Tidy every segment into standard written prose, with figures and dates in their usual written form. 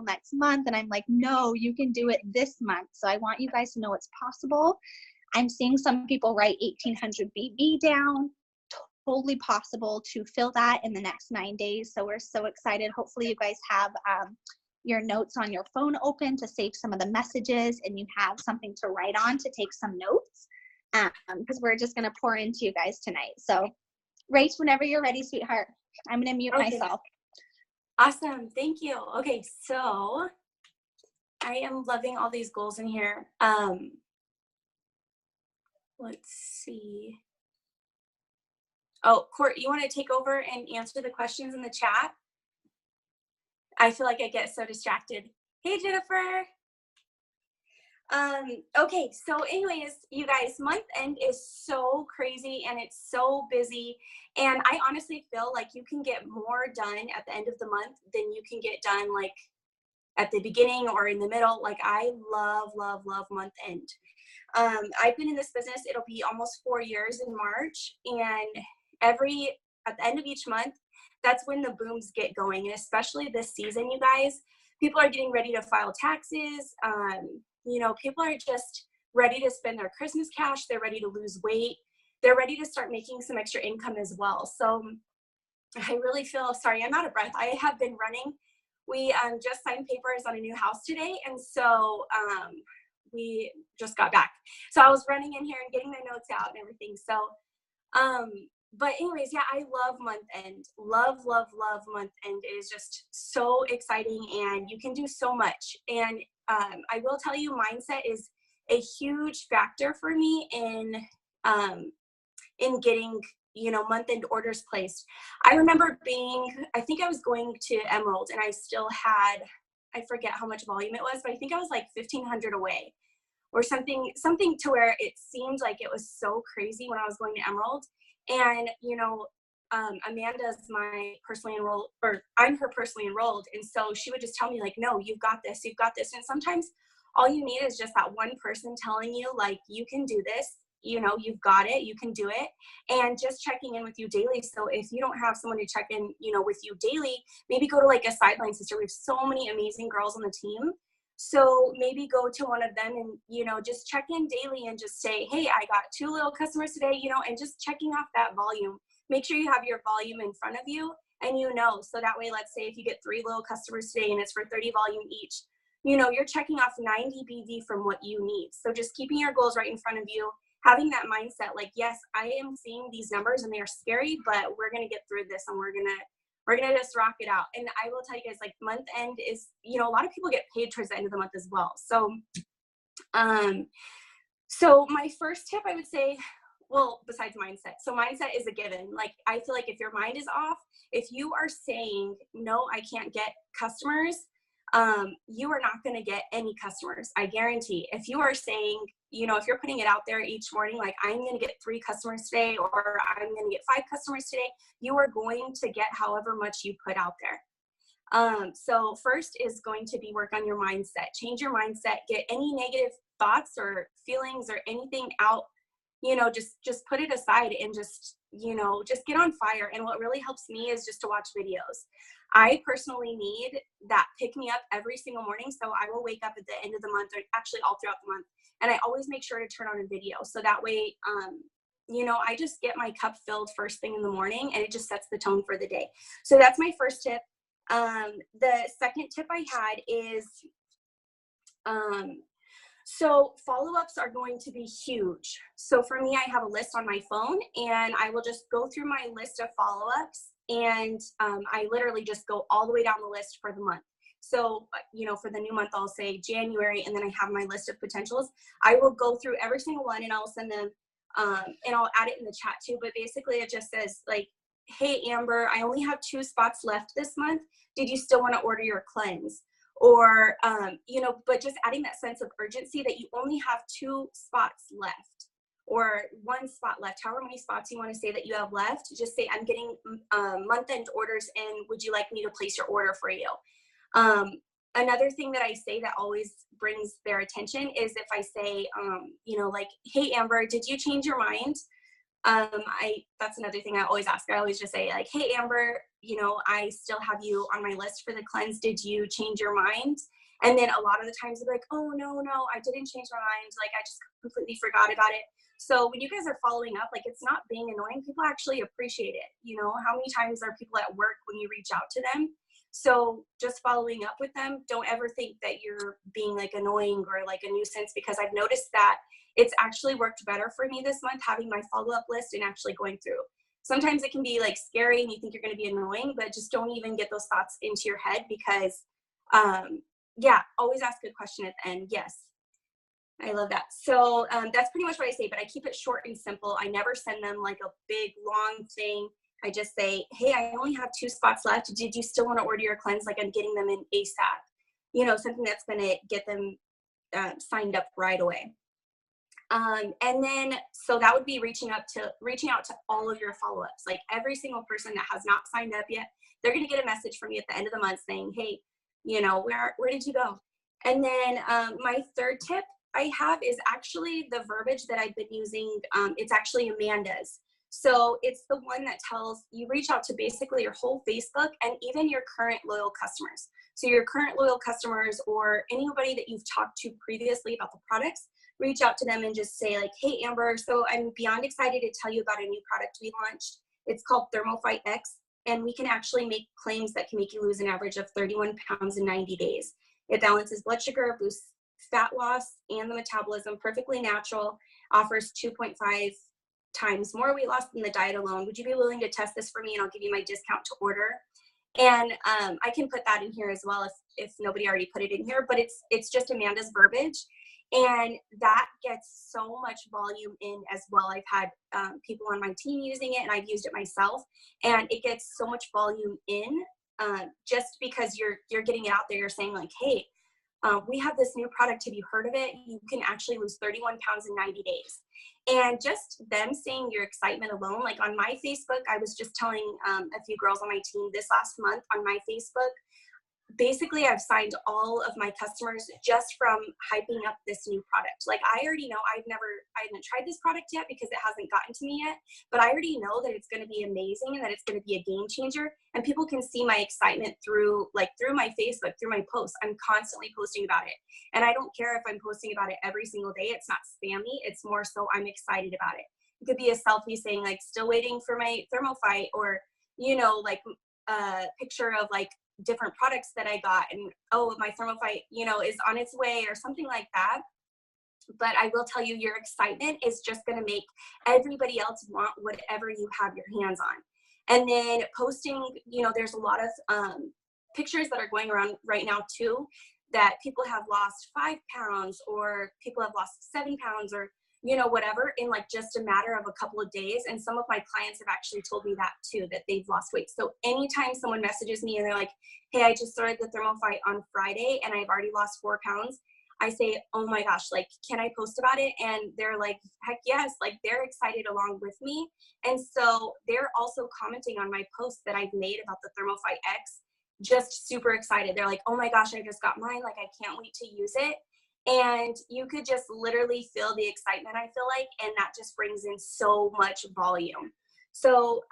next month. And I'm like, no, you can do it this month. So I want you guys to know it's possible. I'm seeing some people write 1,800 BB down. Totally possible to fill that in the next 9 days. So we're so excited. Hopefully you guys have your notes on your phone open to save some of the messages, and you have something to write on to take some notes, because we're just going to pour into you guys tonight. So Rach, whenever you're ready, sweetheart, I'm going to mute myself. Awesome. Thank you. Okay. So I am loving all these goals in here. Let's see. Oh, Court, you want to take over and answer the questions in the chat? I feel like I get so distracted. Hey, Jennifer. Okay, so anyways, you guys, month end is so crazy and it's so busy. And I honestly feel like you can get more done at the end of the month than you can get done like at the beginning or in the middle. Like I love, love, love month end. I've been in this business, it'll be almost 4 years in March, and at the end of each month, that's when the booms get going. And especially this season, you guys, people are getting ready to file taxes. You know, people are just ready to spend their Christmas cash. They're ready to lose weight. They're ready to start making some extra income as well. So I really feel, sorry, I'm out of breath. I have been running. We just signed papers on a new house today. And so we just got back. So I was running in here and getting my notes out and everything. So, but anyways, yeah, I love month end. Love, love, love month end. It is just so exciting and you can do so much. And I will tell you, mindset is a huge factor for me in getting, you know, month end orders placed. I remember I think I was going to Emerald and I still had, I forget how much volume it was, but I think I was like 1,500 away or something to where it seemed like it was so crazy when I was going to Emerald. And, you know, Amanda's my personally enrolled, or I'm her personally enrolled. And so she would just tell me like, no, you've got this, you've got this. And sometimes all you need is just that one person telling you like, you can do this, you know, you've got it, you can do it. And just checking in with you daily. So if you don't have someone to check in, you know, with you daily, maybe go to like a sideline sister. We have so many amazing girls on the team. So maybe go to one of them and, you know, just check in daily and just say, hey, I got 2 little customers today, you know, and just checking off that volume. Make sure you have your volume in front of you and you know, so that way, let's say if you get 3 little customers today and it's for 30 volume each, you know, you're checking off 90 BV from what you need. So just keeping your goals right in front of you, having that mindset, like, yes, I am seeing these numbers and they are scary, but we're going to get through this and we're going to just rock it out. And I will tell you guys, like month end is, you know, a lot of people get paid towards the end of the month as well. So, so my first tip, I would say, well, besides mindset. So mindset is a given. Like, I feel like if your mind is off, if you are saying, no, I can't get customers, you are not going to get any customers. I guarantee. If you are saying, you know, if you're putting it out there each morning, like I'm going to get 3 customers today, or I'm going to get 5 customers today, you are going to get however much you put out there. So first is going to be work on your mindset, change your mindset, get any negative thoughts or feelings or anything out, you know, just put it aside and just, you know, just get on fire. And what really helps me is just to watch videos. I personally need that pick me up every single morning. So I will wake up at the end of the month, or actually all throughout the month. And I always make sure to turn on a video. So that way, you know, I just get my cup filled first thing in the morning and it just sets the tone for the day. So that's my first tip. The second tip I had is, so follow-ups are going to be huge. So for me, I have a list on my phone and I will just go through my list of follow-ups and I literally just go all the way down the list for the month. So, you know, for the new month, I'll say January, and then I have my list of potentials. I will go through every single one and I'll send them and I'll add it in the chat too. But basically it just says like, hey, Amber, I only have 2 spots left this month. Did you still want to order your cleanse? Or, you know, but just adding that sense of urgency that you only have 2 spots left or 1 spot left, however many spots you want to say that you have left. Just say, I'm getting month-end orders and would you like me to place your order for you? Another thing that I say that always brings their attention is if I say, you know, like, hey, Amber, did you change your mind? That's another thing I always ask. I always just say like, hey, Amber, you know, I still have you on my list for the cleanse. Did you change your mind? And then a lot of the times they're like, oh, no, I didn't change my mind. Like, I just completely forgot about it. So when you guys are following up, like, it's not being annoying. People actually appreciate it. You know, how many times are people at work when you reach out to them? So just following up with them, don't ever think that you're being like annoying or like a nuisance, because I've noticed that it's actually worked better for me this month, having my follow-up list and actually going through. Sometimes it can be like scary and you think you're going to be annoying, but just don't even get those thoughts into your head, because yeah, always ask a question at the end. Yes. I love that. So that's pretty much what I say, but I keep it short and simple. I never send them like a big long thing. I just say, hey, I only have 2 spots left. Did you still want to order your cleanse? Like, I'm getting them in ASAP. You know, something that's going to get them signed up right away. And then, so that would be reaching out to all of your follow-ups. Like, every single person that has not signed up yet, they're going to get a message from you at the end of the month saying, hey, you know, where did you go? And then my third tip I have is actually the verbiage that I've been using. It's actually Amanda's. So it's the one that tells you reach out to basically your whole Facebook and even your current loyal customers. So your current loyal customers or anybody that you've talked to previously about the products, reach out to them and just say like, hey, Amber, so I'm beyond excited to tell you about a new product we launched. It's called ThermoFight X, and we can actually make claims that can make you lose an average of 31 pounds in 90 days. It balances blood sugar, boosts fat loss and the metabolism, perfectly natural, offers 2.5 times more weight loss than the diet alone. Would you be willing to test this for me, and I'll give you my discount to order? And I can put that in here as well if nobody already put it in here, but it's just Amanda's verbiage. And that gets so much volume in as well. I've had people on my team using it, and I've used it myself, and it gets so much volume in just because you're getting it out there. You're saying like, hey, we have this new product. Have you heard of it? You can actually lose 31 pounds in 90 days. And just them seeing your excitement alone, like on my Facebook, I was just telling a few girls on my team this last month on my Facebook, basically I've signed all of my customers just from hyping up this new product. Like, I already know I haven't tried this product yet because it hasn't gotten to me yet, but I already know that it's going to be amazing and that it's going to be a game changer. And people can see my excitement through my Facebook, through my posts. I'm constantly posting about it. And I don't care if I'm posting about it every single day. It's not spammy. It's more so I'm excited about it. It could be a selfie saying like, still waiting for my ThermoFight, or, you know, like a picture of like different products that I got, and oh, my ThermoFight, you know, is on its way, or something like that. But I will tell you, your excitement is just going to make everybody else want whatever you have your hands on. And then posting, you know, there's a lot of pictures that are going around right now too, that people have lost 5 pounds, or people have lost 7 pounds, or, you know, whatever, in like just a matter of a couple of days. And some of my clients have actually told me that too, that they've lost weight. So anytime someone messages me and they're like, hey, I just started the ThermoFight on Friday and I've already lost 4 pounds, I say, oh my gosh, like, can I post about it? And they're like, heck yes, like they're excited along with me. And so they're also commenting on my posts that I've made about the ThermoFight X, just super excited. They're like, oh my gosh, I just got mine. Like, I can't wait to use it. And you could just literally feel the excitement, I feel like, and that just brings in so much volume. So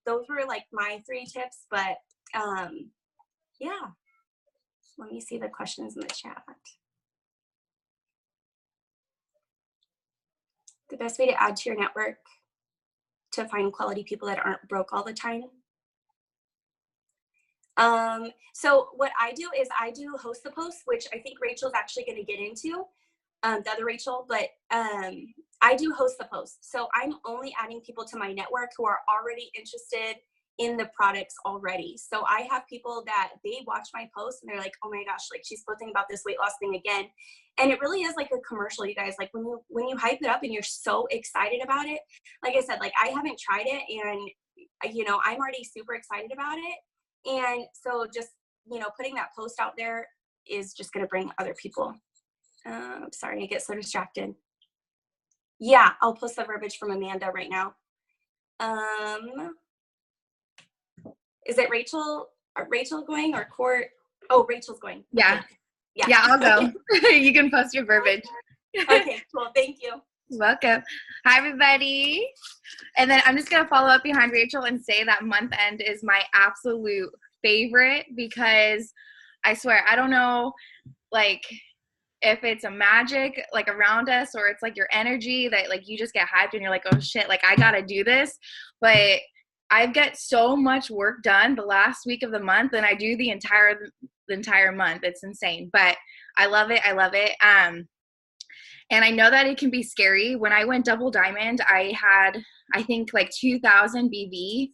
those were like my 3 tips, but yeah. Let me see the questions in the chat. The best way to add to your network to find quality people that aren't broke all the time. So what I do is I do host the post, which I think Rachel's actually going to get into, the other Rachel, but I do host the post. So I'm only adding people to my network who are already interested in the products already. So I have people that they watch my post and they're like, oh my gosh, like she's posting about this weight loss thing again. And it really is like a commercial, you guys. Like when you hype it up and you're so excited about it, like I said, like I haven't tried it, and you know, I'm already super excited about it. And so just, you know, putting that post out there is just going to bring other people. Sorry, I get so distracted. Yeah, I'll post the verbiage from Amanda right now. Is it Rachel? Are Rachel going or Court? Oh, Rachel's going. Yeah. Okay. Yeah, I'll go. You can post your verbiage. Okay, cool. Thank you. Welcome. Hi, everybody. And then I'm just going to follow up behind Rachel and say that month end is my absolute favorite because I swear, I don't know, like, if it's a magic like around us or it's like your energy that like you just get hyped and you're like, oh shit, like I gotta do this. But I get so much work done the last week of the month than I do the entire month. It's insane. But I love it. I love it. And I know that it can be scary. When I went double diamond, I had, I think, like 2,000 BV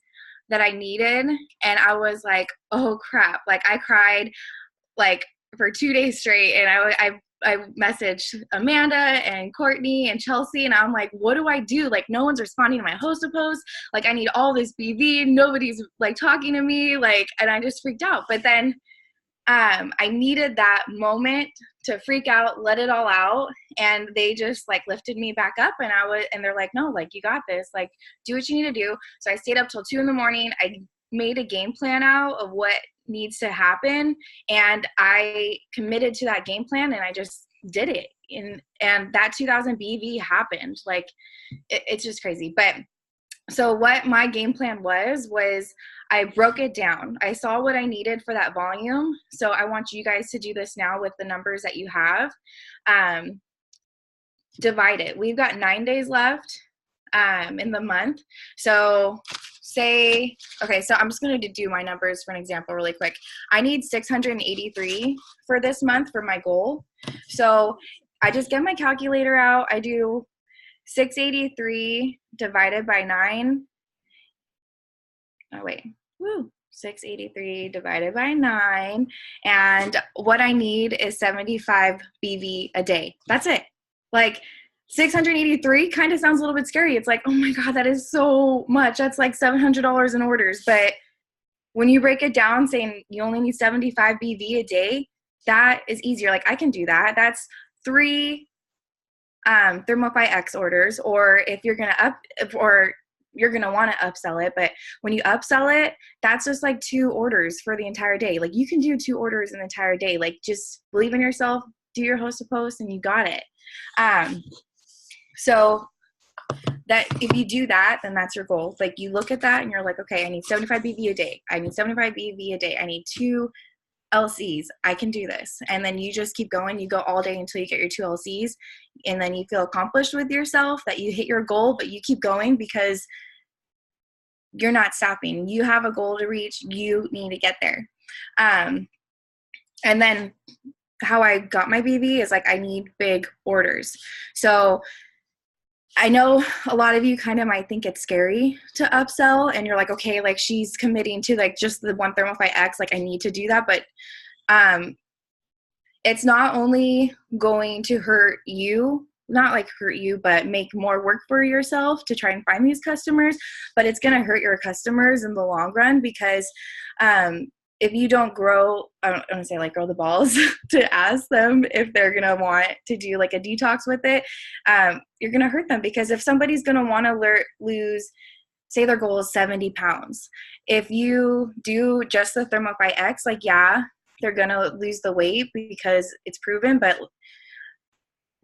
that I needed. And I was like, oh crap. Like I cried like for 2 days straight. And I messaged Amanda and Courtney and Chelsea, and I'm like, what do I do? Like, no one's responding to my host post. Like, I need all this BV. Nobody's like talking to me. Like, and I just freaked out. But then I needed that moment to freak out, let it all out. And they just like lifted me back up and they're like, no, like you got this, like do what you need to do. So I stayed up till 2 a.m. I made a game plan out of what needs to happen. And I committed to that game plan and I just did it. And that 2000 BV happened. Like it's just crazy. But so what my game plan was I broke it down. I saw what I needed for that volume. So I want you guys to do this now with the numbers that you have. Divide it. We've got 9 days left in the month. So say, okay, so I'm just going to do my numbers for an example really quick. I need 683 for this month for my goal. So I just get my calculator out. I do 683 divided by 9. Oh, wait. Woo. 683 divided by 9. And what I need is 75 BV a day. That's it. Like 683 kind of sounds a little bit scary. It's like, oh my God, that is so much. That's like $700 in orders. But when you break it down saying you only need 75 BV a day, that is easier. Like I can do that. That's 3 Thermofy X orders, or if you're going to you're going to want to upsell it. But when you upsell it, that's just like 2 orders for the entire day. Like you can do 2 orders in the entire day. Like just believe in yourself, do your host to post, and you got it. So that if you do that, then that's your goal. Like you look at that and you're like, okay, I need 75 BV a day. I need 75 BV a day. I need 2 LCs. I can do this. And then you just keep going. You go all day until you get your 2 LCs. And then you feel accomplished with yourself that you hit your goal, but you keep going because you're not stopping. You have a goal to reach. You need to get there. And then how I got my BV is like, I need big orders. So I know a lot of you kind of might think it's scary to upsell and you're like, okay, like she's committing to like just the 1 Thermofy X, like I need to do that. But it's not only going to hurt you, but make more work for yourself to try and find these customers, but it's going to hurt your customers in the long run because if you don't grow, I don't want to say like grow the balls to ask them if they're going to want to do like a detox with it, you're going to hurt them because if somebody's going to want to lose, say their goal is 70 pounds. If you do just the Thermofy X, like, yeah, they're going to lose the weight because it's proven, but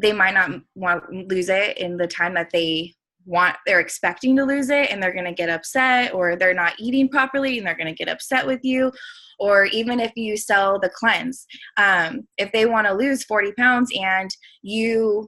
they might not want to lose it in the time that they're expecting to lose it, and they're going to get upset, or they're not eating properly and they're going to get upset with you. Or even if you sell the cleanse, if they want to lose 40 pounds and you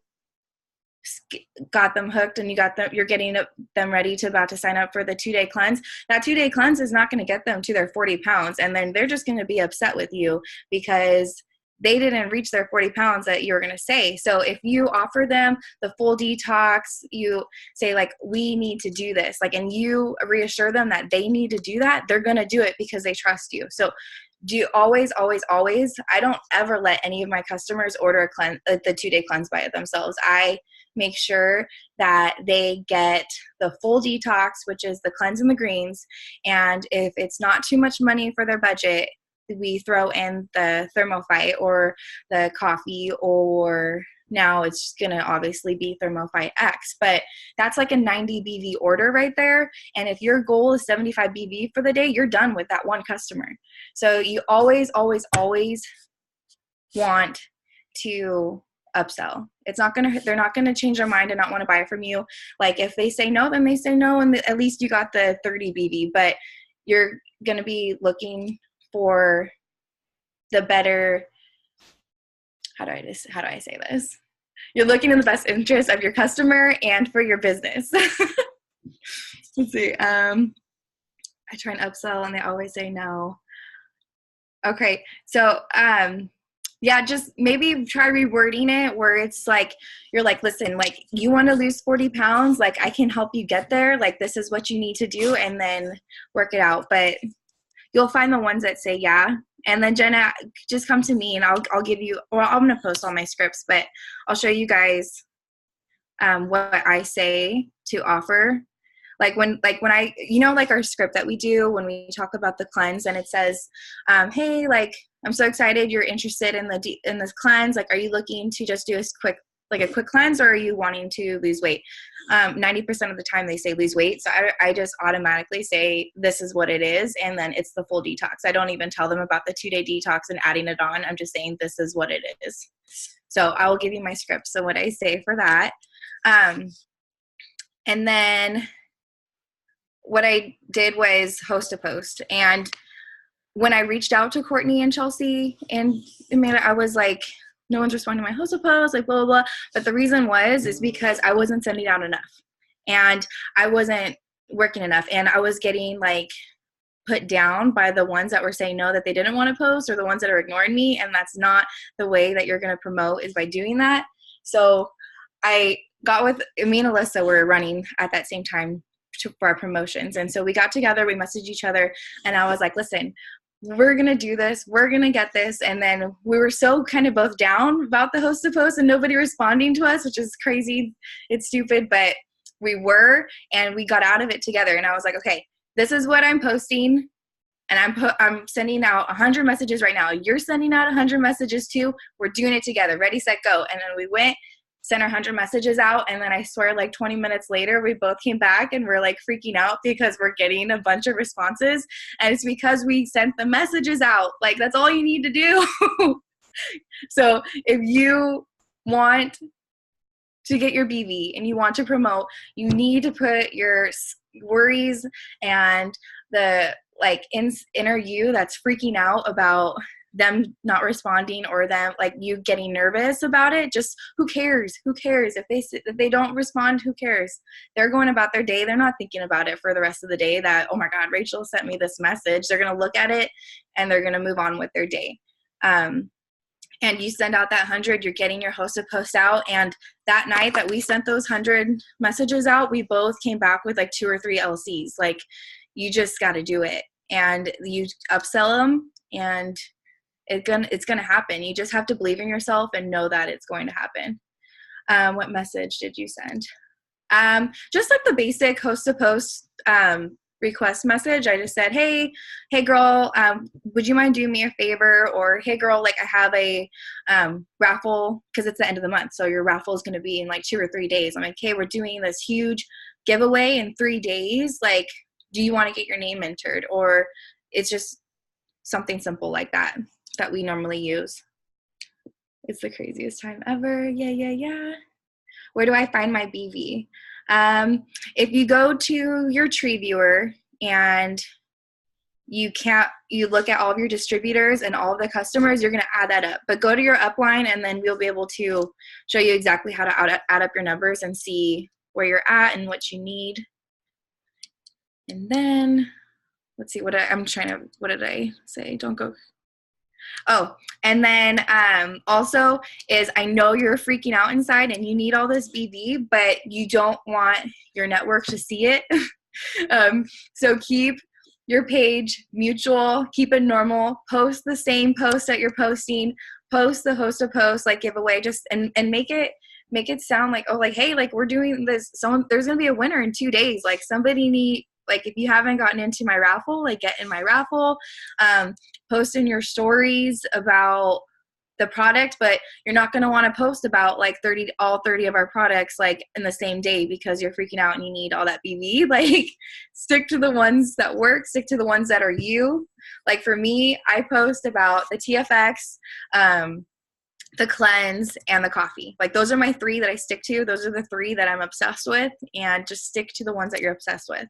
got them hooked and you're getting them ready to about to sign up for the 2-day cleanse, that 2-day cleanse is not going to get them to their 40 pounds. And then they're just going to be upset with you because they didn't reach their 40 pounds that you were going to say. So if you offer them the full detox, you say like, we need to do this, like, and you reassure them that they need to do that, they're going to do it because they trust you. So do always, I don't ever let any of my customers order the 2-day cleanse by themselves. I make sure that they get the full detox, which is the cleanse and the greens. And if it's not too much money for their budget, we throw in the Thermofy or the coffee, or now it's going to obviously be Thermofy X, but that's like a 90 BV order right there. And if your goal is 75 BV for the day, you're done with that one customer. So you always want to upsell. They're not going to change their mind and not want to buy it from you. Like if they say no, then they say no, and at least you got the 30 BV, but you're going to be looking for the better, how do I say this? You're looking in the best interest of your customer and for your business. Let's see. I try and upsell and they always say no. Okay. So, yeah, just maybe try rewording it where it's like, you're like, listen, like you want to lose 40 pounds, like I can help you get there. Like this is what you need to do, and then work it out. But you'll find the ones that say, yeah. And then Jenna, just come to me and I'll give you, well, I'm going to post all my scripts, but I'll show you guys what I say to offer. Like when I, like our script that we do when we talk about the cleanse, and it says, hey, like, I'm so excited you're interested in this cleanse. Like, are you looking to just do a quick cleanse, or are you wanting to lose weight? 90% of the time they say lose weight. So I just automatically say, this is what it is. And then it's the full detox. I don't even tell them about the 2-day detox and adding it on. I'm just saying, this is what it is. So I will give you my script. So what I say for that. And then what I did was host a post. And when I reached out to Courtney and Chelsea and Amanda, I was like, no one's responding to my host a post, like blah, blah, blah. But the reason is because I wasn't sending out enough and I wasn't working enough, and I was getting like put down by the ones that were saying no, that they didn't want to post, or the ones that are ignoring me. And that's not the way that you're going to promote, is by doing that. So I got with me and Alyssa were running at that same time for our promotions. And so we got together, we messaged each other, and I was like, listen, we're going to do this. We're going to get this. And then we were so kind of both down about the host to post and nobody responding to us, which is crazy. It's stupid, but we were, and we got out of it together. And I was like, okay, this is what I'm posting. And I'm sending out 100 messages right now. You're sending out 100 messages too. We're doing it together. Ready, set, go. And then we went, sent our 100 messages out, and then I swear like 20 minutes later we both came back and we're like freaking out because we're getting a bunch of responses, and it's because we sent the messages out. Like, that's all you need to do. So if you want to get your BV and you want to promote, you need to put your worries and the like inner you that's freaking out about them not responding, or them like you getting nervous about it. Just who cares if they don't respond? Who cares? They're going about their day. They're not thinking about it for the rest of the day that, oh my God, Rachel sent me this message. They're going to look at it and they're going to move on with their day. And you send out that 100, you're getting your hosted post out. And that night that we sent those 100 messages out, we both came back with like 2 or 3 LCs. Like, you just got to do it, and you upsell them, and it's gonna happen. You just have to believe in yourself and know that it's going to happen. What message did you send? Just like the basic host to post request message. I just said, hey girl, would you mind doing me a favor? Or, hey girl, like I have a raffle, because it's the end of the month, so your raffle is going to be in like 2 or 3 days. I'm like, hey, we're doing this huge giveaway in 3 days. Like, do you want to get your name entered? Or it's just something simple like that we normally use. It's the craziest time ever. Yeah. Where do I find my BV? If you go to your tree viewer and you look at all of your distributors and all of the customers, you're going to add that up. But go to your upline, and then we'll be able to show you exactly how to add up your numbers and see where you're at and what you need. And then let's see what did I say? Don't go. Oh, and then also is, I know you're freaking out inside and you need all this BV, but you don't want your network to see it. So keep your page mutual, keep it normal, post the same post that you're posting, post the host to post, like giveaway, just and make it sound like, oh, like, hey, like we're doing this. There's going to be a winner in 2 days. Like, like if you haven't gotten into my raffle, like get in my raffle, post in your stories about the product, but you're not going to want to post about like all 30 of our products like in the same day because you're freaking out and you need all that BV. Like, stick to the ones that work, stick to the ones that are you. Like for me, I post about the TFX, the cleanse, and the coffee. Like those are my 3 that I stick to. Those are the 3 that I'm obsessed with, and just stick to the ones that you're obsessed with.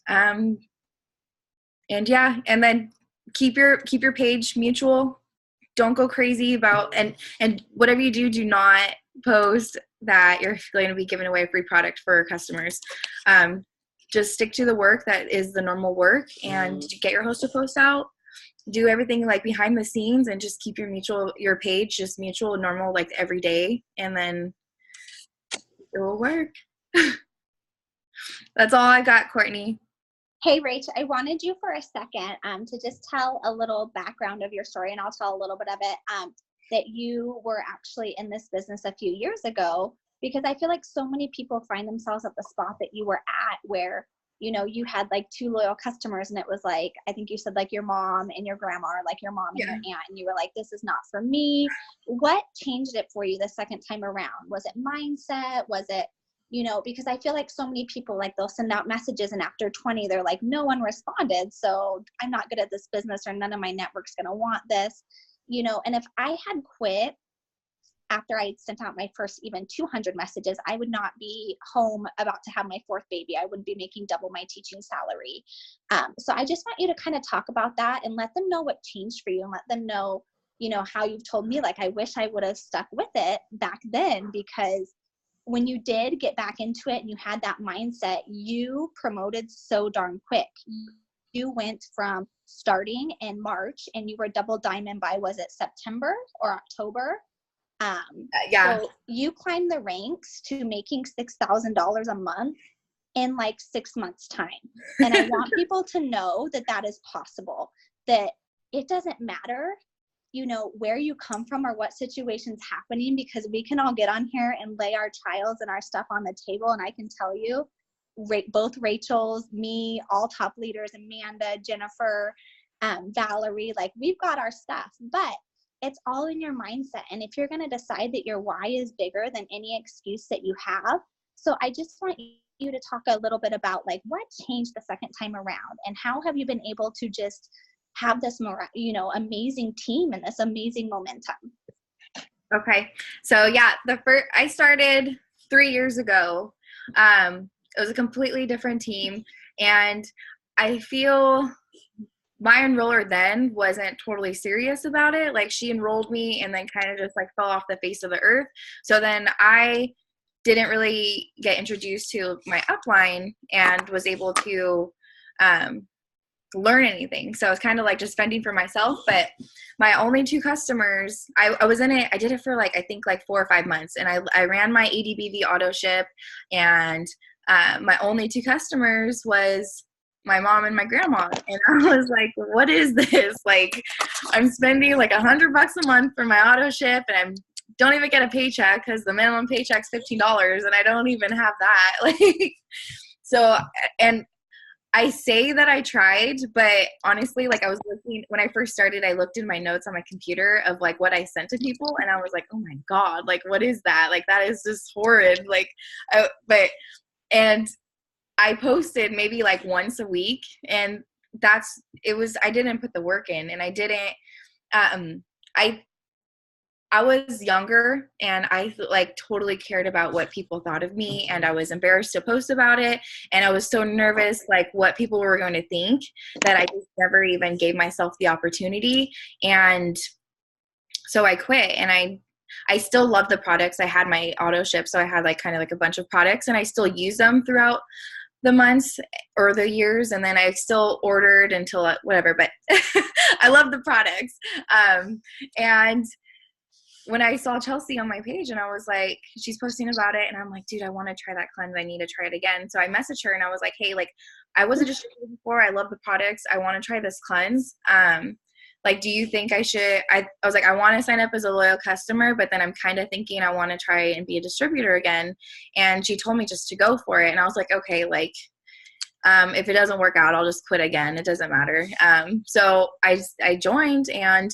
And yeah, and then keep your page mutual. Don't go crazy about, and whatever you do, do not post that you're going to be giving away a free product for customers. Just stick to the work that is the normal work, and get your host to post out. Do everything like behind the scenes, and just keep your page just mutual, normal, like every day, and then it will work. That's all I got, Courtney. Hey, Rach, I wanted you for a second to just tell a little background of your story, and I'll tell a little bit of it, that you were actually in this business a few years ago, because I feel like so many people find themselves at the spot that you were at, where, you know, you had like 2 loyal customers, and it was like, I think you said like your mom and your grandma, or like your mom and your aunt, and you were like, this is not for me. What changed it for you the second time around? Was it mindset? Was it, you know, because I feel like so many people, like they'll send out messages, and after 20, they're like, no one responded, so I'm not good at this business, or none of my network's going to want this, you know. And if I had quit after I sent out my first even 200 messages, I would not be home about to have my 4th baby. I wouldn't be making double my teaching salary. So I just want you to kind of talk about that and let them know what changed for you, and let them know, you know, how you've told me, like, I wish I would have stuck with it back then, because when you did get back into it and you had that mindset, you promoted so darn quick. You went from starting in March, and you were double diamond by, was it September or October? Yeah. So you climbed the ranks to making $6,000 a month in like 6 months time. And I want people to know that that is possible, that it doesn't matter, you know, where you come from or what situation's happening, because we can all get on here and lay our trials and our stuff on the table. And I can tell you, both Rachel's, me, all top leaders, Amanda, Jennifer, Valerie, like we've got our stuff, but it's all in your mindset. And if you're going to decide that your why is bigger than any excuse that you have. So I just want you to talk a little bit about like what changed the second time around, and how have you been able to just have this more, you know, amazing team and this amazing momentum. Okay. So yeah, I started 3 years ago. It was a completely different team, and I feel my enroller then wasn't totally serious about it. Like she enrolled me and then kind of just like fell off the face of the earth. So then I didn't really get introduced to my upline and was able to learn anything. So it's kind of like just fending for myself. But my only 2 customers, I was in it, I did it for like, I think like 4 or 5 months, and I ran my ADBV auto ship, and my only 2 customers was my mom and my grandma. And I was like, what is this? Like, I'm spending like $100 a month for my auto ship, and I don't even get a paycheck because the minimum paycheck's $15, and I don't even have that. Like, so, and I say that I tried, but honestly, like I was looking, when I first started, I looked in my notes on my computer of like what I sent to people, and I was like, oh my God, like, what is that? Like, that is just horrid. Like, and I posted maybe like once a week, and I didn't put the work in, and I didn't, I was younger, and I like totally cared about what people thought of me, and I was embarrassed to post about it. And I was so nervous, like what people were going to think, that I just never even gave myself the opportunity. And so I quit, and I still love the products. I had my auto ship, so I had like kind of like a bunch of products, and I still use them throughout the months or the years. And then I still ordered until whatever, but I love the products. And when I saw Chelsea on my page, and I was like, she's posting about it, and I'm like, dude, I want to try that cleanse. I need to try it again. So I messaged her, and I was like, hey, like, I wasn't distributed before. I love the products. I want to try this cleanse. Like, do you think I should? I was like, I want to sign up as a loyal customer, but then I'm kind of thinking I want to try and be a distributor again. And she told me just to go for it. And I was like, okay, like, if it doesn't work out, I'll just quit again. It doesn't matter. So I joined, and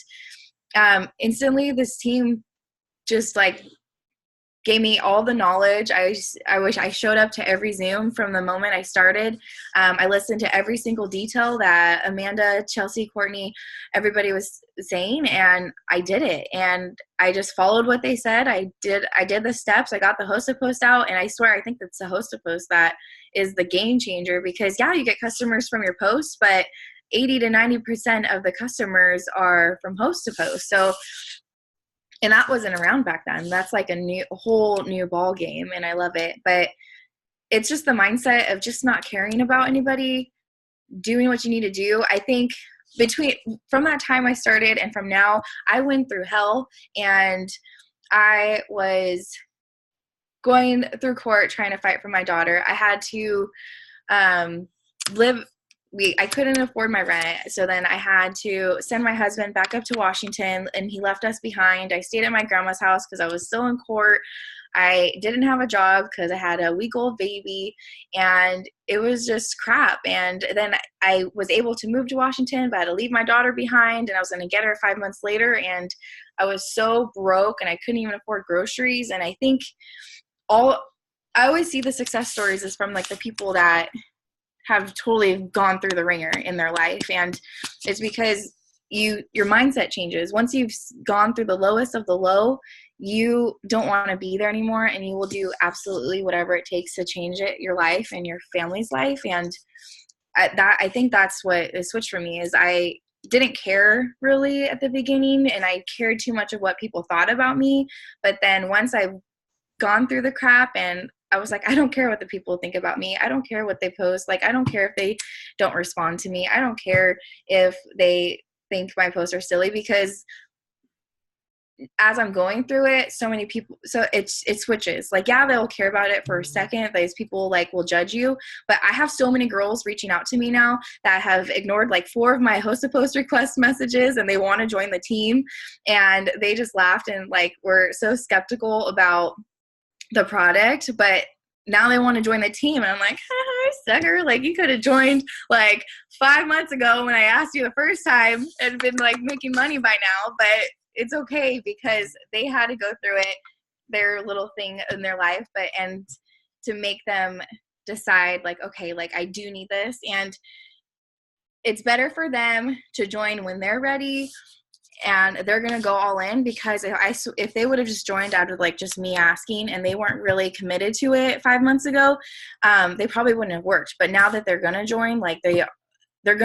instantly this team just like gave me all the knowledge. I wish I showed up to every Zoom from the moment I started. I listened to every single detail that Amanda, Chelsea, Courtney, everybody was saying, and I did it. And I just followed what they said. I did the steps. I got the host to post out, and I swear, I think that's the host to post that is the game changer, because yeah, you get customers from your posts, but 80 to 90% of the customers are from host to post. So, and that wasn't around back then. That's like a whole new ball game, and I love it. But it's just the mindset of just not caring about anybody, doing what you need to do. I think from that time I started and from now, I went through hell, and I was going through court trying to fight for my daughter. I had to I couldn't afford my rent, so then I had to send my husband back up to Washington, and he left us behind. I stayed at my grandma's house because I was still in court. I didn't have a job because I had a week-old baby, and it was just crap. And then I was able to move to Washington, but I had to leave my daughter behind, and I was going to get her 5 months later, and I was so broke, and I couldn't even afford groceries. And I think I always see the success stories is from like the people that have totally gone through the ringer in their life. And it's because your mindset changes. Once you've gone through the lowest of the low, you don't want to be there anymore, and you will do absolutely whatever it takes to change your life and your family's life. And I think that's what it switched for me, is I didn't care really at the beginning, and I cared too much of what people thought about me. But then once I've gone through the crap, and I was like, I don't care what the people think about me. I don't care what they post. Like, I don't care if they don't respond to me. I don't care if they think my posts are silly, because as I'm going through it, so many people, so it switches. Like, yeah, they'll care about it for a second. These people like will judge you, but I have so many girls reaching out to me now that have ignored like 4 of my host to post request messages, and they want to join the team, and they just laughed and like were so skeptical about the product, but now they want to join the team. And I'm like, hi, sucker. Like, you could have joined like 5 months ago when I asked you the first time and been like making money by now. But it's okay, because they had to go through it, their little thing in their life, and to make them decide like, okay, like I do need this. And it's better for them to join when they're ready and they're going to go all in, because if they would have just joined out of like just me asking and they weren't really committed to it 5 months ago, they probably wouldn't have worked. But now that they're going to join, like they're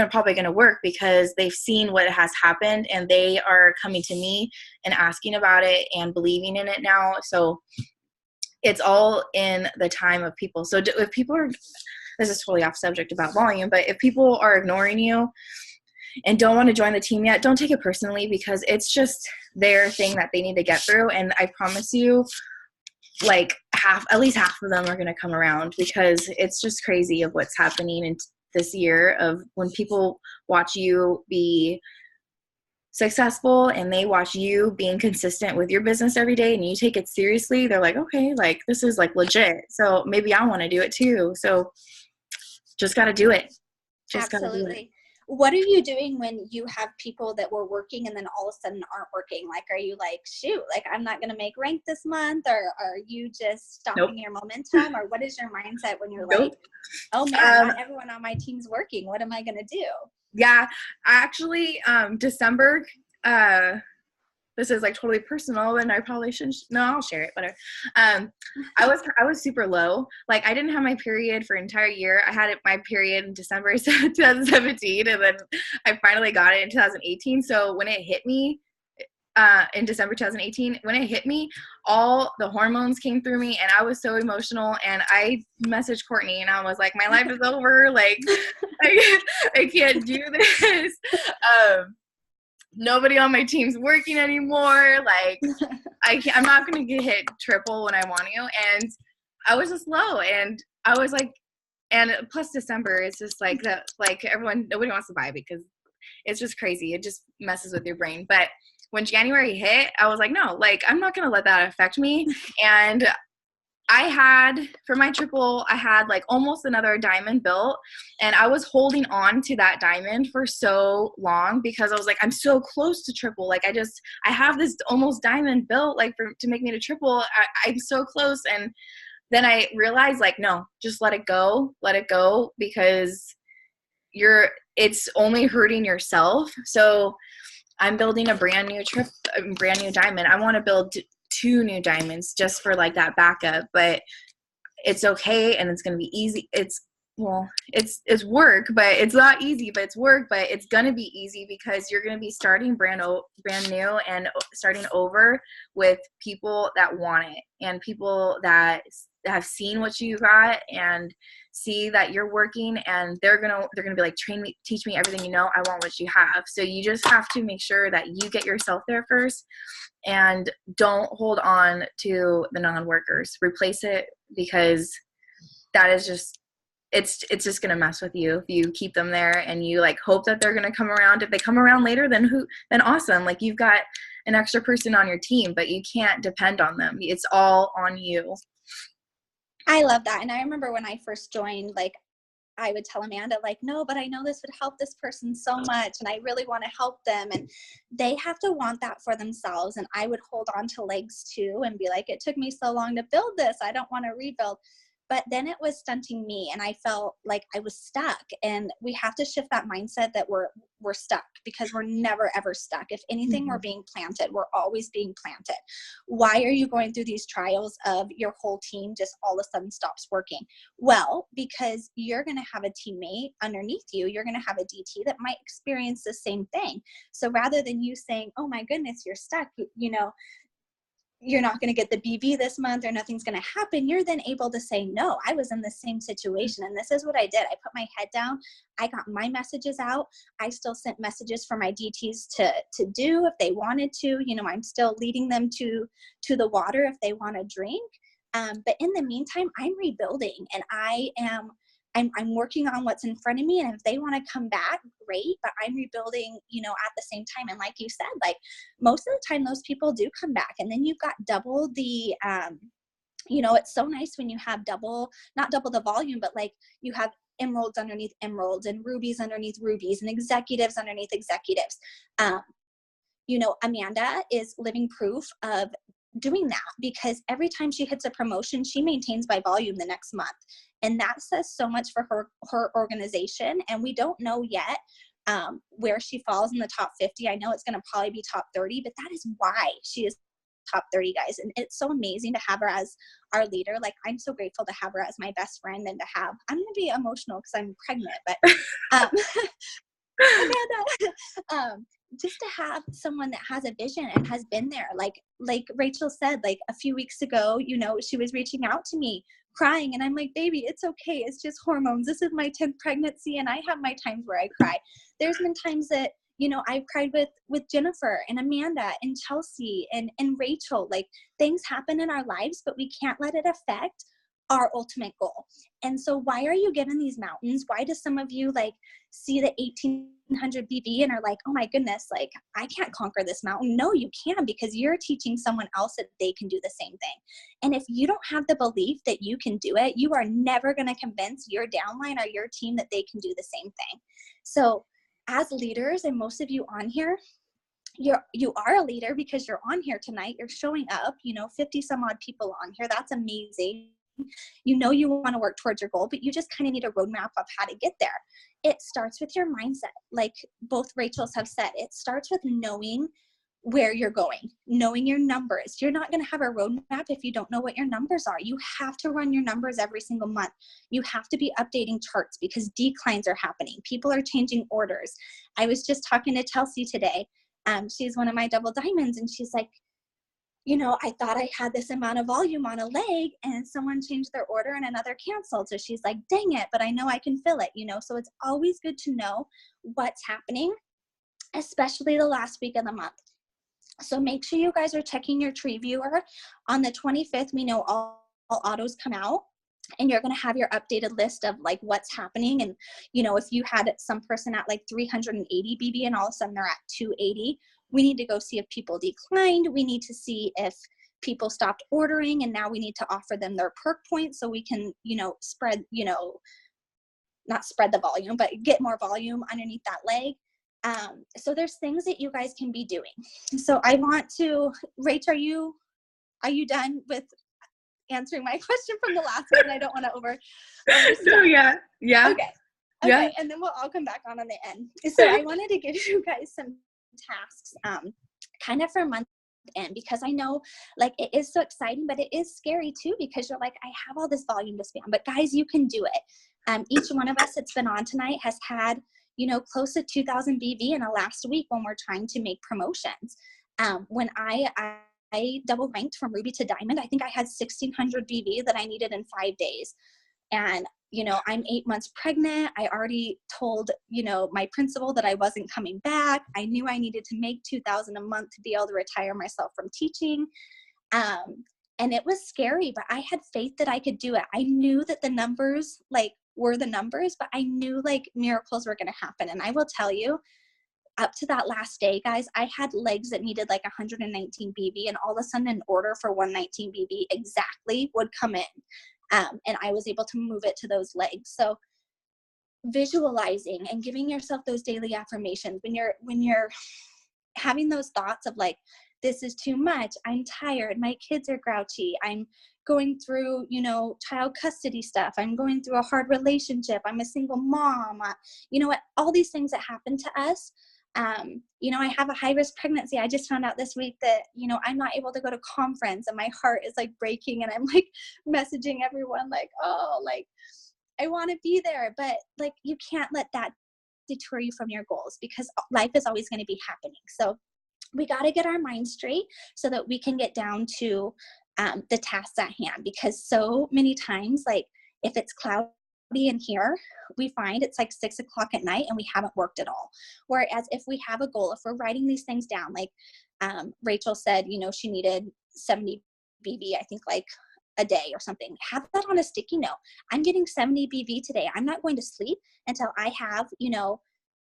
probably going to work, because they've seen what has happened, and they are coming to me and asking about it and believing in it now. So it's all in the time of people. So if people are, this is totally off subject about volume, but if people are ignoring you and don't want to join the team yet, don't take it personally, because it's just their thing that they need to get through. And I promise you, like at least half of them are going to come around, because it's just crazy of what's happening in this year, of when people watch you be successful and they watch you being consistent with your business every day, and you take it seriously. They're like, okay, like this is like legit. So maybe I want to do it too. So just got to do it. Absolutely. What are you doing when you have people that were working and then all of a sudden aren't working? Like, are you like, shoot, like I'm not going to make rank this month? Or are you just stopping your momentum? Or what is your mindset when you're like, oh man, not everyone on my team's working. What am I going to do? Yeah, actually, December, this is like totally personal, and I probably shouldn't. No, I'll share it. Whatever. I was super low. Like, I didn't have my period for an entire year. I had my period in December 2017, and then I finally got it in 2018. So when it hit me in December 2018, when it hit me, all the hormones came through me, and I was so emotional. And I messaged Courtney, and I was like, my life is over. Like, I can't do this. Nobody on my team's working anymore. Like, I'm not going to get hit triple when I want to. And I was just low, and I was like, and plus December, it's just like that, like nobody wants to buy, because it's just crazy. It just messes with your brain. But when January hit, I was like, no, like, I'm not going to let that affect me. And I had, for my triple, I had like almost another diamond built, and I was holding on to that diamond for so long because I was like, I'm so close to triple. Like I have this almost diamond built, like to make me to triple. I'm so close. And then I realized like, no, just let it go, because it's only hurting yourself. So I'm building a brand new diamond. I want to build 2 new diamonds just for like that backup, but it's okay. And it's going to be easy. It's work, but it's not easy, but it's work, but it's going to be easy because you're going to be starting brand new and starting over with people that want it and people that have seen what you got and see that you're working, and they're gonna be like, train me, teach me everything you know. I want what you have. So you just have to make sure that you get yourself there first, and don't hold on to the non-workers. Replace it, because that is just it's just gonna mess with you if you keep them there and you like hope that they're gonna come around. If they come around later, then awesome. Like, you've got an extra person on your team, but you can't depend on them. It's all on you. I love that. And I remember when I first joined, like, I would tell Amanda, like, no, but I know this would help this person so much, and I really want to help them. And they have to want that for themselves. And I would hold on to legs too and be like, it took me so long to build this, I don't want to rebuild. But then it was stunting me, and I felt like I was stuck. And we have to shift that mindset that we're stuck, because we're never ever stuck. If anything, we're being planted. We're always being planted. Why are you going through these trials of your whole team just all of a sudden stops working? Well, because you're going to have a teammate underneath you. You're going to have a DT that might experience the same thing. So rather than you saying, oh my goodness, you're stuck, you're not going to get the BV this month or nothing's going to happen, you're then able to say, no, I was in the same situation and this is what I did. I put my head down. I got my messages out. I still sent messages for my DTs to do if they wanted to. I'm still leading them to the water if they want to drink. But in the meantime, I'm rebuilding, and I'm working on what's in front of me. And if they want to come back, great, but I'm rebuilding, at the same time. And like you said, like, most of the time those people do come back, and then you've got double the, it's so nice when you have not double the volume, but like you have emeralds underneath emeralds and rubies underneath rubies and executives underneath executives. Amanda is living proof of doing that, because every time she hits a promotion, she maintains by volume the next month. And that says so much for her organization. And we don't know yet where she falls in the top 50. I know it's going to probably be top 30, but that is why she is top 30, guys. And it's so amazing to have her as our leader. Like, I'm so grateful to have her as my best friend, and I'm going to be emotional because I'm pregnant, but Amanda, just to have someone that has a vision and has been there, like Rachel said, like a few weeks ago, she was reaching out to me crying, and I'm like, baby, it's okay. It's just hormones. This is my 10th pregnancy, and I have my times where I cry. There's been times that, I've cried with Jennifer and Amanda and Chelsea and Rachel. Like, things happen in our lives, but we can't let it affect our ultimate goal. And so why are you given these mountains? Why do some of you like see the 1800 BB and are like, oh my goodness, like, I can't conquer this mountain? No, you can, because you're teaching someone else that they can do the same thing. And if you don't have the belief that you can do it, you are never going to convince your downline or your team that they can do the same thing. So as leaders, and most of you on here, you are a leader because you're on here tonight. You're showing up, 50 some odd people on here. That's amazing. You want to work towards your goal, but you just kind of need a roadmap of how to get there. It starts with your mindset. Like both Rachels have said, it starts with knowing where you're going, knowing your numbers. You're not going to have a roadmap if you don't know what your numbers are. You have to run your numbers every single month. You have to be updating charts because declines are happening. People are changing orders. I was just talking to Chelsea today. She's one of my double diamonds, and she's like, I thought I had this amount of volume on a leg, and someone changed their order and another canceled. So she's like, dang it, but I know I can fill it, So it's always good to know what's happening, especially the last week of the month. So make sure you guys are checking your tree viewer. On the 25th, we know all autos come out, and you're going to have your updated list of like what's happening. And, if you had some person at like 380 BB and all of a sudden they're at 280, we need to go see if people declined. We need to see if people stopped ordering and now we need to offer them their perk points so we can, spread, not spread the volume, but get more volume underneath that leg. So there's things that you guys can be doing. So I want to, Rach, are you done with answering my question from the last one? I don't want to No, yeah. Okay. Yeah. And then we'll all come back on the end. So I wanted to give you guys some tasks, kind of for month end, because I know like it is so exciting, but it is scary too, because you're like, I have all this volume to spam, but guys, you can do it. Each one of us that's been on tonight has had, close to 2,000 BV in the last week when we're trying to make promotions. When I double ranked from Ruby to Diamond, I think I had 1,600 BV that I needed in 5 days. And, I'm 8 months pregnant. I already told, my principal that I wasn't coming back. I knew I needed to make 2,000 a month to be able to retire myself from teaching. And it was scary, but I had faith that I could do it. I knew that the numbers were the numbers, but I knew miracles were going to happen. And I will tell you, up to that last day, guys, I had legs that needed 119 BV, and all of a sudden an order for 119 BV exactly would come in. And I was able to move it to those legs. So visualizing and giving yourself those daily affirmations when you're having those thoughts of this is too much, I'm tired, my kids are grouchy, I'm going through, child custody stuff, I'm going through a hard relationship, I'm a single mom, all these things that happen to us. I have a high-risk pregnancy. I just found out this week that, I'm not able to go to conference and my heart is breaking, and I'm messaging everyone I want to be there, but you can't let that deter you from your goals, because life is always going to be happening. So we got to get our mind straight so that we can get down to the tasks at hand, because so many times, if it's cloudy in here, we find it's 6 o'clock at night and we haven't worked at all. Whereas if we have a goal, if we're writing these things down, Rachel said, she needed 70 BV, I think a day or something, have that on a sticky note. I'm getting 70 BV today. I'm not going to sleep until I have,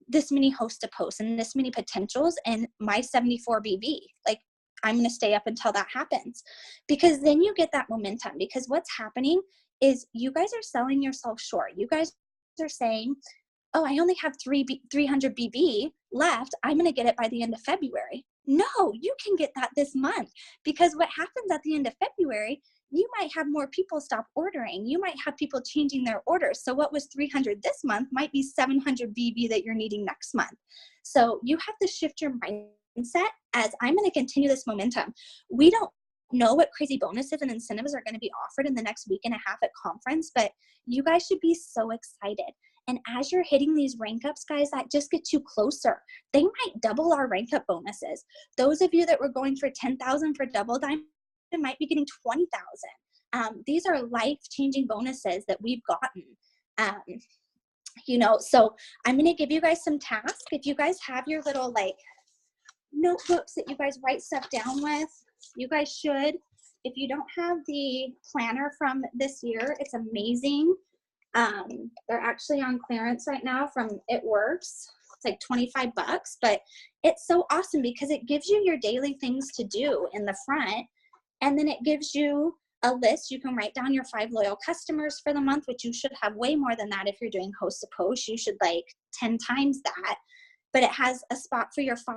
this many host to post and this many potentials and my 74 BV. I'm going to stay up until that happens, because then you get that momentum. Because what's happening is you guys are selling yourself short. You guys are saying, oh, I only have 300 BV left. I'm going to get it by the end of February. No, you can get that this month, because what happens at the end of February, you might have more people stop ordering. You might have people changing their orders. So what was 300 this month might be 700 BV that you're needing next month. So you have to shift your mindset as I'm going to continue this momentum. We don't know what crazy bonuses and incentives are going to be offered in the next week and a half at conference, but you guys should be so excited. And as you're hitting these rank ups, guys, that just gets you closer. They might double our rank up bonuses. Those of you that were going for 10,000 for double diamond might be getting 20,000. These are life-changing bonuses that we've gotten. So I'm going to give you guys some tasks. If you guys have your little notebooks that you guys write stuff down with, you guys should. If you don't have the planner from this year, it's amazing. They're actually on clearance right now from It Works. It's $25, but it's so awesome because it gives you your daily things to do in the front. And then it gives you a list. You can write down your 5 loyal customers for the month, which you should have way more than that. If you're doing host to post, you should 10 times that. But it has a spot for your 5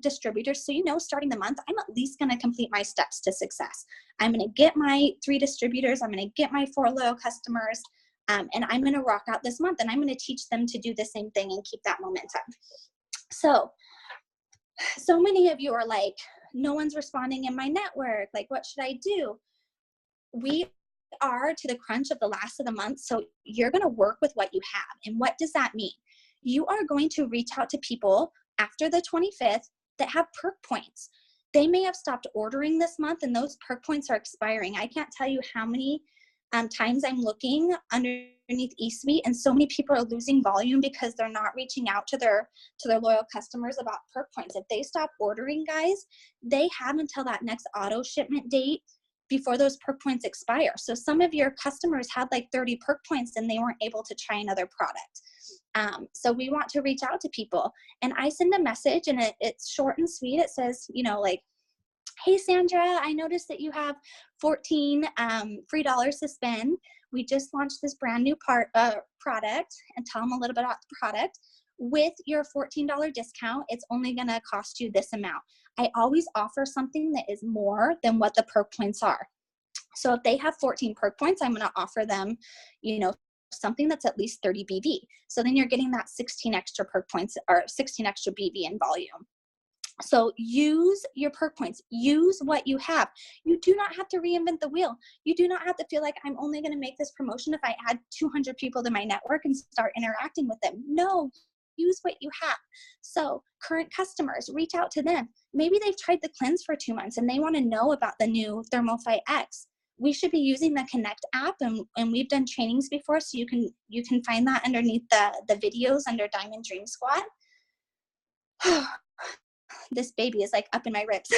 distributors. So, starting the month, I'm at least going to complete my steps to success. I'm going to get my 3 distributors. I'm going to get my 4 loyal customers. And I'm going to rock out this month. And I'm going to teach them to do the same thing and keep that momentum. So many of you are no one's responding in my network. What should I do? We are to the crunch of the last of the month. So you're going to work with what you have. And what does that mean? You are going to reach out to people after the 25th that have perk points. They may have stopped ordering this month and those perk points are expiring. I can't tell you how many times I'm looking underneath eSuite and so many people are losing volume because they're not reaching out to their loyal customers about perk points. If they stop ordering, guys, they have until that next auto shipment date before those perk points expire. So some of your customers had 30 perk points and they weren't able to try another product. So we want to reach out to people, and I send a message and it's short and sweet. It says, hey, Sandra, I noticed that you have 14 free dollars to spend. We just launched this brand new product, and tell them a little bit about the product. With your $14 discount, it's only going to cost you this amount. I always offer something that is more than what the perk points are. So if they have 14 perk points, I'm going to offer them, you know, something that's at least 30 BV. So then you're getting that 16 extra perk points or 16 extra BV in volume. So use your perk points, use what you have. You do not have to reinvent the wheel. You do not have to feel like I'm only going to make this promotion if I add 200 people to my network and start interacting with them. No, use what you have. So current customers, reach out to them. Maybe they've tried the cleanse for 2 months and they want to know about the new Thermophyte X. We should be using the Connect app, and we've done trainings before, so you can find that underneath the videos under Diamond Dream Squad. This baby is like up in my ribs.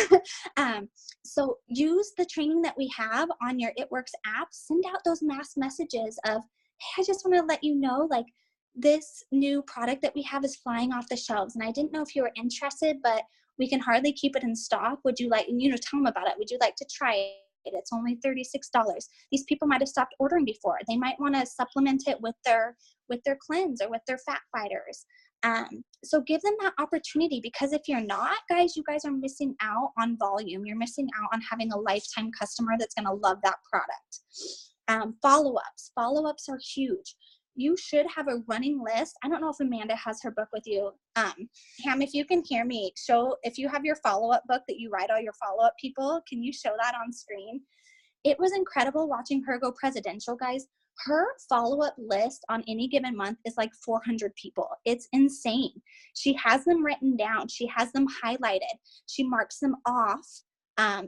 So use the training that we have on your It Works app. Send out those mass messages of, hey, I just want to let you know, like, this new product that we have is flying off the shelves. And I didn't know if you were interested, but we can hardly keep it in stock. Would you like, and tell them about it. Would you like to try it? It's only $36. These people might have stopped ordering before. They might want to supplement it with their cleanse or with their fat fighters. So give them that opportunity, because if you're not, guys, you guys are missing out on volume. You're missing out on having a lifetime customer that's going to love that product. Follow-ups are huge. You should have a running list. I don't know if Amanda has her book with you. Ham, if you can hear me, if you have your follow-up book that you write all your follow-up people, can you show that on screen? It was incredible watching her go presidential, guys. Her follow-up list on any given month is like 400 people. It's insane. She has them written down. She has them highlighted. She marks them off.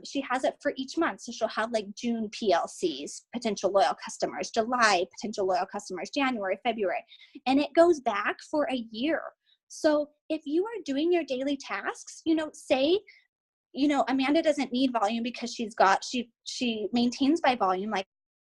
She has it for each month. So she'll have like June PLCs, potential loyal customers, July, potential loyal customers, January, February, and it goes back for a year. So if you are doing your daily tasks, say, Amanda doesn't need volume because she maintains by volume, like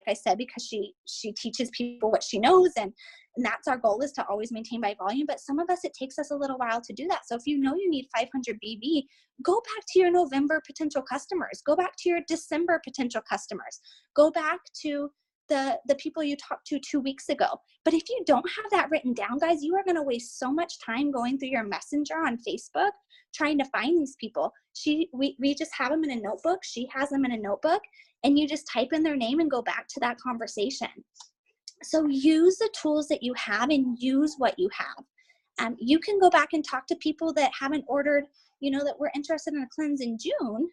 I said, because she teaches people what she knows, and that's our goal, is to always maintain by volume. But some of us, it takes us a little while to do that. So if you need 500 BV, go back to your November potential customers, go back to your December potential customers, go back to the people you talked to 2 weeks ago. But if you don't have that written down, guys, you are going to waste so much time going through your messenger on Facebook trying to find these people. We just have them in a notebook. She has them in a notebook, and you just type in their name and go back to that conversation. So use the tools that you have and use what you have. You can go back and talk to people that haven't ordered, that were interested in a cleanse in June.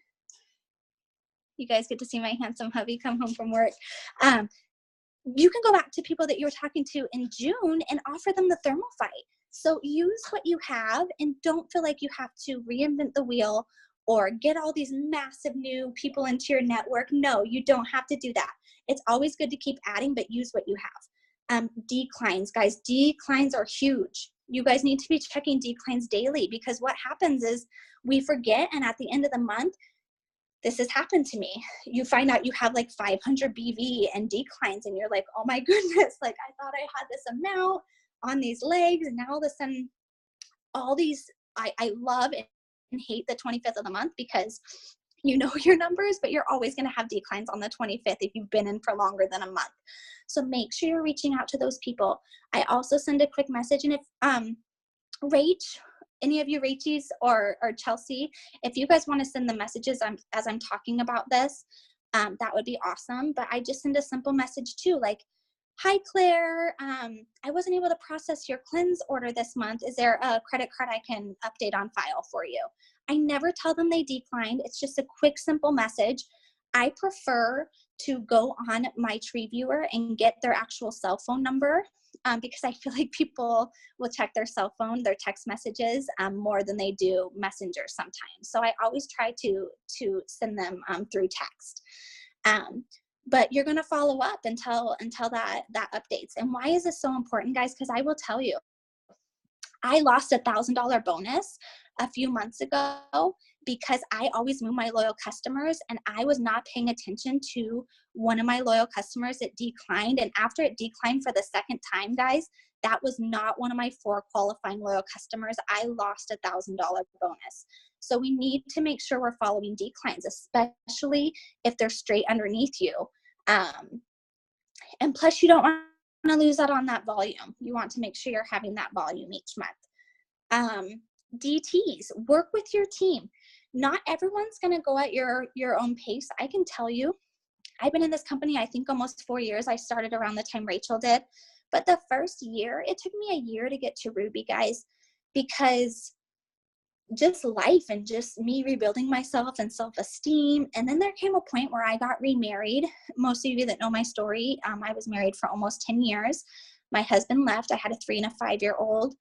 You guys get to see my handsome hubby come home from work. You can go back to people that you were talking to in June and offer them the Thermophyte. So use what you have, and don't feel like you have to reinvent the wheel or get all these massive new people into your network. No, you don't have to do that. It's always good to keep adding, but use what you have. Declines, guys, declines are huge. You guys need to be checking declines daily, because what happens is we forget, and at the end of the month, this has happened to me. You find out you have like 500 BV and declines, and you're like, oh my goodness, like I thought I had this amount on these legs, and now all of a sudden, all these, I love and hate the 25th of the month, because you know your numbers, but you're always going to have declines on the 25th if you've been in for longer than a month. So make sure you're reaching out to those people. I also send a quick message, and if Rach, any of you Rachies or Chelsea, if you guys want to send the messages as I'm talking about this, that would be awesome. But I just send a simple message too, like, hi Claire, I wasn't able to process your cleanse order this month. Is there a credit card I can update on file for you? I never tell them they declined. It's just a quick, simple message. I prefer to go on my tree viewer and get their actual cell phone number, because I feel like people will check their cell phone, their text messages, more than they do Messenger sometimes. So I always try to send them through text. But you're going to follow up until that updates. And why is this so important, guys? Because I will tell you, I lost $1,000 bonus a few months ago because I always move my loyal customers, and I was not paying attention to one of my loyal customers that declined. And after it declined for the second time, guys, that was not one of my 4 qualifying loyal customers. I lost $1,000 bonus. So we need to make sure we're following declines, especially if they're straight underneath you. And plus, you don't want to lose out on that volume. You want to make sure you're having that volume each month. DTs, work with your team. Not everyone's going to go at your own pace. I can tell you, I've been in this company, I think almost 4 years. I started around the time Rachel did. But the first year, it took me a year to get to Ruby, guys, because just life and just me rebuilding myself and self-esteem. And then there came a point where I got remarried. Most of you that know my story, I was married for almost 10 years. My husband left. I had a 3 and a 5-year-old.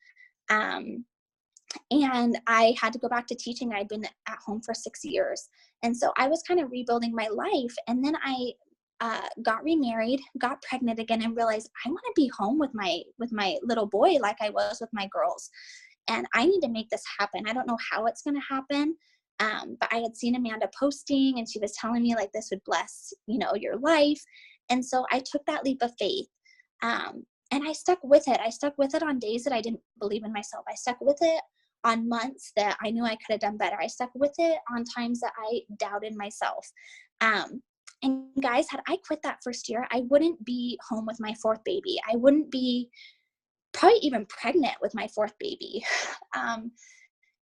And I had to go back to teaching. I'd been at home for 6 years. And so I was kind of rebuilding my life. And then I got remarried, got pregnant again, and realized I want to be home with my little boy like I was with my girls. And I need to make this happen. I don't know how it's going to happen. But I had seen Amanda posting, and she was telling me like this would bless, your life. And so I took that leap of faith. And I stuck with it. I stuck with it on days that I didn't believe in myself. I stuck with it on months that I knew I could have done better. I stuck with it on times that I doubted myself. And guys, had I quit that first year, I wouldn't be home with my 4th baby. I wouldn't be probably even pregnant with my 4th baby.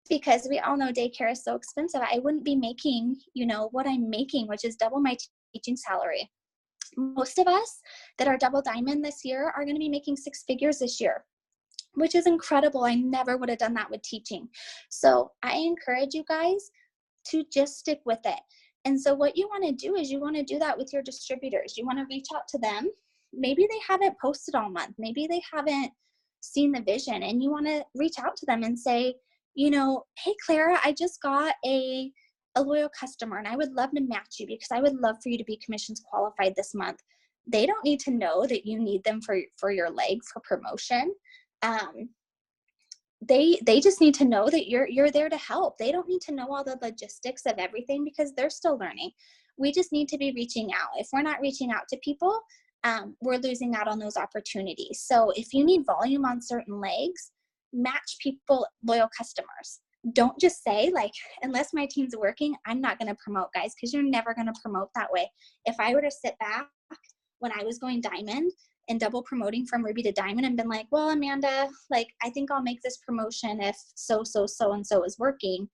Because we all know daycare is so expensive. I wouldn't be making, what I'm making, which is double my teaching salary. Most of us that are double diamond this year are going to be making 6 figures this year, which is incredible. I never would have done that with teaching. So I encourage you guys to just stick with it. And so what you want to do is you want to do that with your distributors. You want to reach out to them. Maybe they haven't posted all month. Maybe they haven't seen the vision, and you want to reach out to them and say, hey, Clara, I just got a loyal customer and I would love to match you because I would love for you to be commissions qualified this month. They don't need to know that you need them for your leg for promotion. They just need to know that you're there to help. They don't need to know all the logistics of everything because they're still learning. We just need to be reaching out. If we're not reaching out to people, we're losing out on those opportunities. So if you need volume on certain legs, match people, loyal customers. Don't just say like, unless my team's working, I'm not going to promote, guys, because you're never going to promote that way. If I were to sit back when I was going diamond and double promoting from Ruby to diamond and been like, well, Amanda, like, I think I'll make this promotion if so-and-so is working,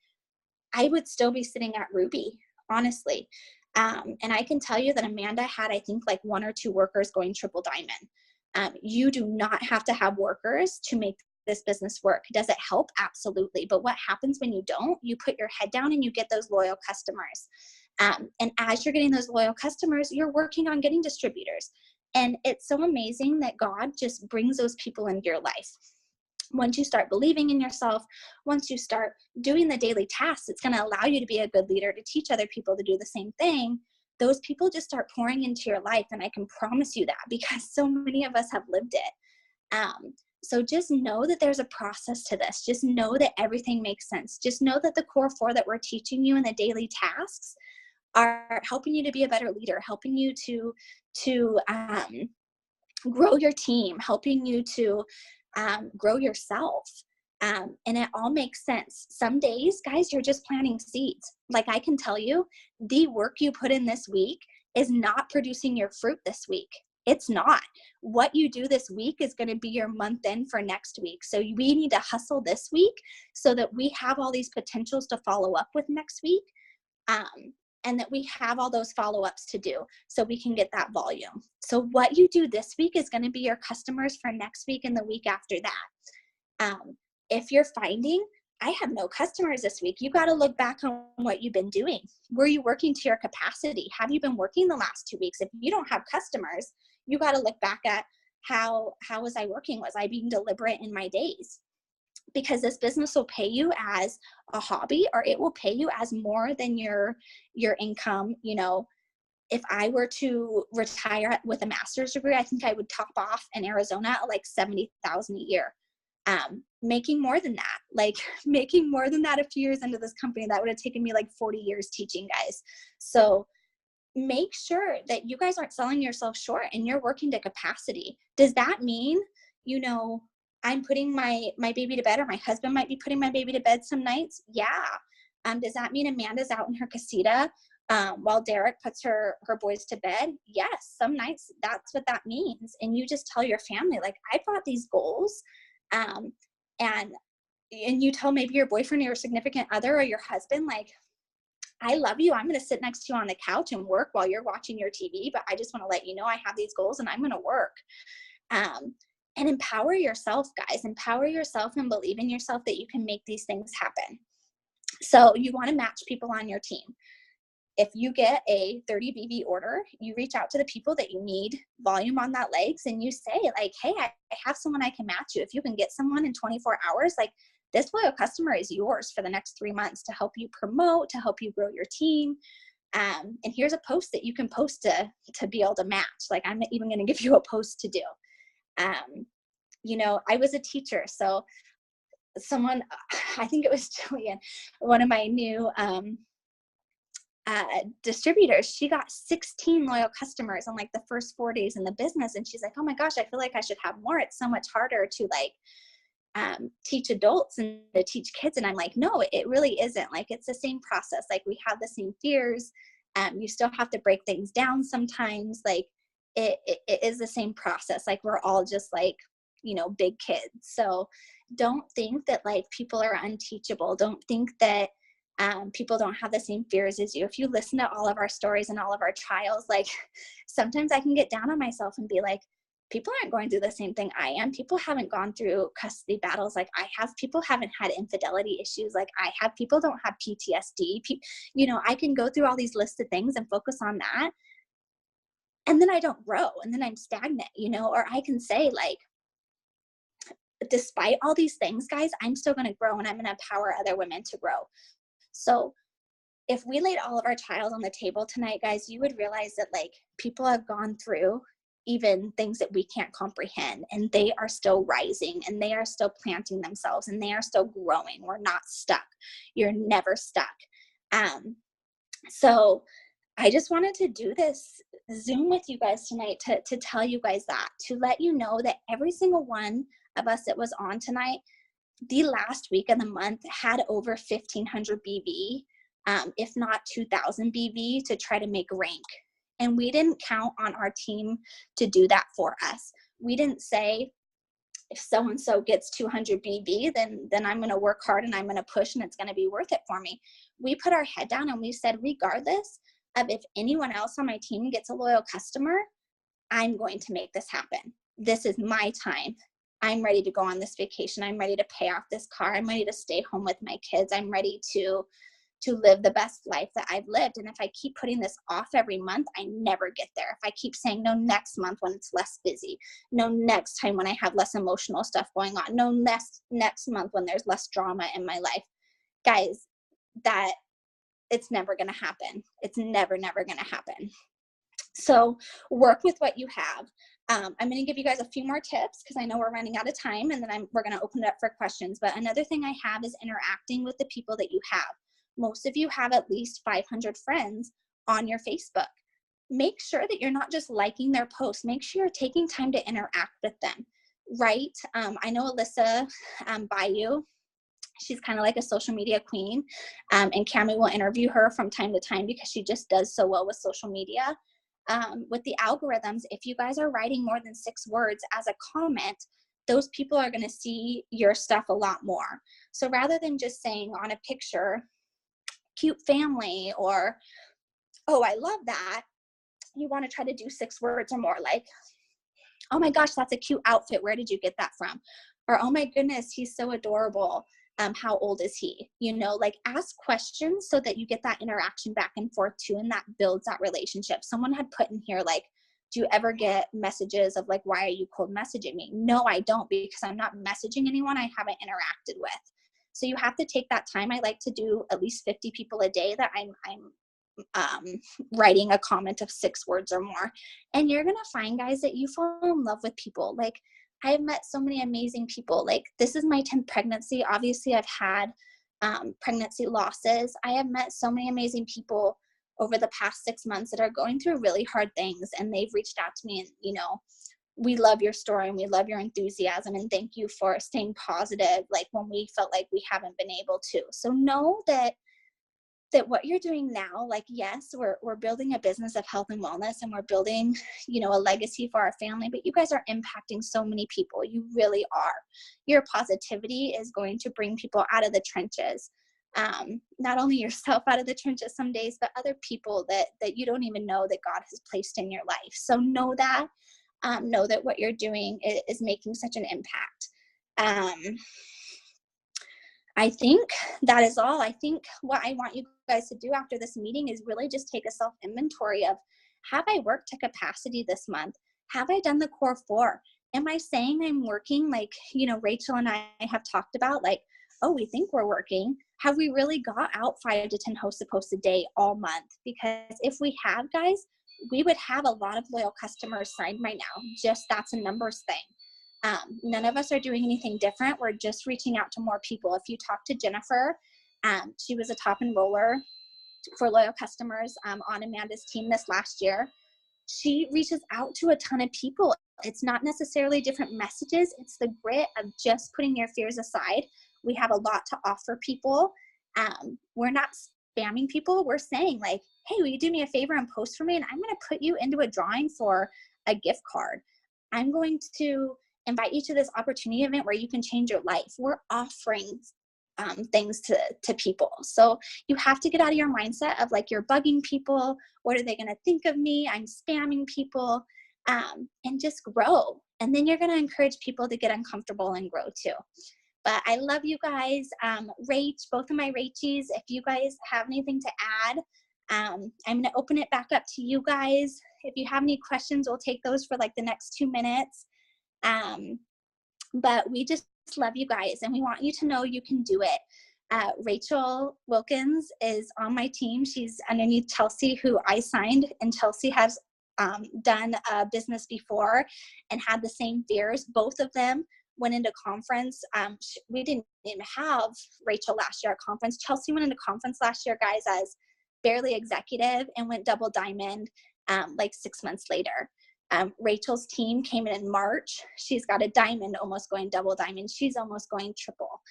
I would still be sitting at Ruby, honestly. And I can tell you that Amanda had, I think, like 1 or 2 workers going triple diamond. You do not have to have workers to make this business work. Does it help? Absolutely. But what happens when you don't? You put your head down and you get those loyal customers. And as you're getting those loyal customers, you're working on getting distributors. And it's so amazing that God just brings those people into your life. Once you start believing in yourself, once you start doing the daily tasks, it's going to allow you to be a good leader, to teach other people to do the same thing. Those people just start pouring into your life. And I can promise you that because so many of us have lived it. So just know that there's a process to this. Just know that everything makes sense. Just know that the core 4 that we're teaching you in the daily tasks are helping you to be a better leader, helping you to grow your team, helping you to grow yourself. And it all makes sense. Some days, guys, you're just planting seeds. Like I can tell you, the work you put in this week is not producing your fruit this week. It's not. What you do this week is going to be your month end for next week. So we need to hustle this week so that we have all these potentials to follow up with next week. And that we have all those follow-ups to do so we can get that volume. So what you do this week is going to be your customers for next week and the week after that. If you're finding, I have no customers this week, you got to look back on what you've been doing. Were you working to your capacity? Have you been working the last 2 weeks? If you don't have customers, you got to look back at how was I working? Was I being deliberate in my days? Because this business will pay you as a hobby, or it will pay you as more than your income. If I were to retire with a master's degree, I think I would top off in Arizona at like $70,000 a year. Making more than that a few years into this company, that would have taken me like 40 years teaching, guys. So make sure that you guys aren't selling yourself short and you're working to capacity. Does that mean, I'm putting my baby to bed, or my husband might be putting my baby to bed some nights? Yeah. Does that mean Amanda's out in her casita while Derek puts her boys to bed? Yes, some nights that's what that means. And you just tell your family, like, I've got these goals. And you tell maybe your boyfriend or your significant other or your husband, like, I love you. I'm going to sit next to you on the couch and work while you're watching your TV, but I just want to let you know I have these goals and I'm going to work. And empower yourself, guys. Empower yourself and believe in yourself that you can make these things happen. So you want to match people on your team. If you get a 30 BV order, you reach out to the people that you need volume on that legs and you say, like, hey, I have someone I can match you. If you can get someone in 24 hours, like, this loyal customer is yours for the next 3 months to help you promote, to help you grow your team. And here's a post that you can post to be able to match. Like, I'm even going to give you a post to do. I was a teacher, so someone, I think it was Jillian, one of my new distributors, she got 16 loyal customers in like the first 4 days in the business. And she's like, oh my gosh, I feel like I should have more. It's so much harder to teach adults and to teach kids. And I'm like, no, it really isn't. Like, it's the same process. Like, we have the same fears. You still have to break things down sometimes. Like, it is the same process. Like, we're all just like, big kids. So don't think that like people are unteachable. Don't think that people don't have the same fears as you. If you listen to all of our stories and all of our trials, like, sometimes I can get down on myself and be like, people aren't going through the same thing I am. People haven't gone through custody battles like I have. People haven't had infidelity issues like I have. People don't have PTSD. I can go through all these lists of things and focus on that. And then I don't grow, and then I'm stagnant, or I can say, like, despite all these things, guys, I'm still going to grow and I'm going to empower other women to grow. So if we laid all of our trials on the table tonight, guys, you would realize that like people have gone through even things that we can't comprehend, and they are still rising, and they are still planting themselves, and they are still growing. We're not stuck. You're never stuck. So I just wanted to do this Zoom with you guys tonight to tell you guys that, to let you know that every single one of us that was on tonight, the last week of the month had over 1,500 BV, if not 2,000 BV to try to make rank. And we didn't count on our team to do that for us. We didn't say, if so-and-so gets 200 BV, then I'm going to work hard and I'm going to push and it's going to be worth it for me. We put our head down and we said, regardless of if anyone else on my team gets a loyal customer, I'm going to make this happen. This is my time. I'm ready to go on this vacation. I'm ready to pay off this car. I'm ready to stay home with my kids. I'm ready to live the best life that I've lived. And if I keep putting this off every month, I never get there. If I keep saying no next month when it's less busy, no next time when I have less emotional stuff going on, no next month when there's less drama in my life, guys, that it's never going to happen. It's never going to happen. So work with what you have. I'm going to give you guys a few more tips because I know we're running out of time, and then we're going to open it up for questions. But another thing I have is interacting with the people that you have. Most of you have at least 500 friends on your Facebook. Make sure that you're not just liking their posts. Make sure you're taking time to interact with them, right? I know Alyssa Bayou, she's kind of like a social media queen, and Cami will interview her from time to time because she just does so well with social media. With the algorithms, if you guys are writing more than 6 words as a comment, those people are going to see your stuff a lot more. So rather than just saying on a picture, cute family, or, oh, I love that, you want to try to do 6 words or more, like, oh my gosh, that's a cute outfit. Where did you get that from? Or, oh my goodness, he's so adorable. How old is he? Like, ask questions so that you get that interaction back and forth too, and that builds that relationship. Someone had put in here, like, do you ever get messages of like, why are you cold messaging me? No, I don't, because I'm not messaging anyone I haven't interacted with. So you have to take that time. I like to do at least 50 people a day that I'm writing a comment of 6 words or more. And you're going to find, guys, that you fall in love with people. Like, I've met so many amazing people. Like, this is my 10th pregnancy. Obviously, I've had pregnancy losses. I have met so many amazing people over the past 6 months that are going through really hard things. And they've reached out to me and, we love your story and we love your enthusiasm. And thank you for staying positive, like when we felt like we haven't been able to. So know that that what you're doing now, like, yes, we're building a business of health and wellness, and we're building, you know, a legacy for our family, but you guys are impacting so many people. You really are. Your positivity is going to bring people out of the trenches. Not only yourself out of the trenches some days, but other people that you don't even know that God has placed in your life. So know that what you're doing is making such an impact. I think that is all. I think what I want you guys to do after this meeting is really just take a self-inventory of, have I worked to capacity this month? Have I done the core 4? Am I saying I'm working like, you know, Rachel and I have talked about, like, oh, we think we're working. Have we really got out 5 to 10 host posts a day all month? Because if we have, guys, we would have a lot of loyal customers signed right now. Just that's a numbers thing. None of us are doing anything different. We're just reaching out to more people. If you talk to Jennifer, she was a top enroller for loyal customers on Amanda's team this last year. She reaches out to a ton of people. It's not necessarily different messages. It's the grit of just putting your fears aside. We have a lot to offer people. We're not spamming people. We're saying, like, hey, will you do me a favor and post for me? And I'm going to put you into a drawing for a gift card. I'm going to invite you to this opportunity event where you can change your life. We're offering things to people. So you have to get out of your mindset of, like, you're bugging people. What are they going to think of me? I'm spamming people, and just grow. And then you're going to encourage people to get uncomfortable and grow too. But I love you guys. Rach, both of my Rachies, if you guys have anything to add, I'm going to open it back up to you guys. If you have any questions, we'll take those for like the next 2 minutes. But we just love you guys, and we want you to know you can do it. Rachel Wilkins is on my team. She's underneath Chelsea, who I signed, and Chelsea has done a business before and had the same fears. Both of them went into conference. We didn't even have Rachel last year at conference. Chelsea went into conference last year, guys, as barely executive and went double diamond like 6 months later. Rachel's team came in March. She's got a diamond, almost going double diamond. She's almost going triple.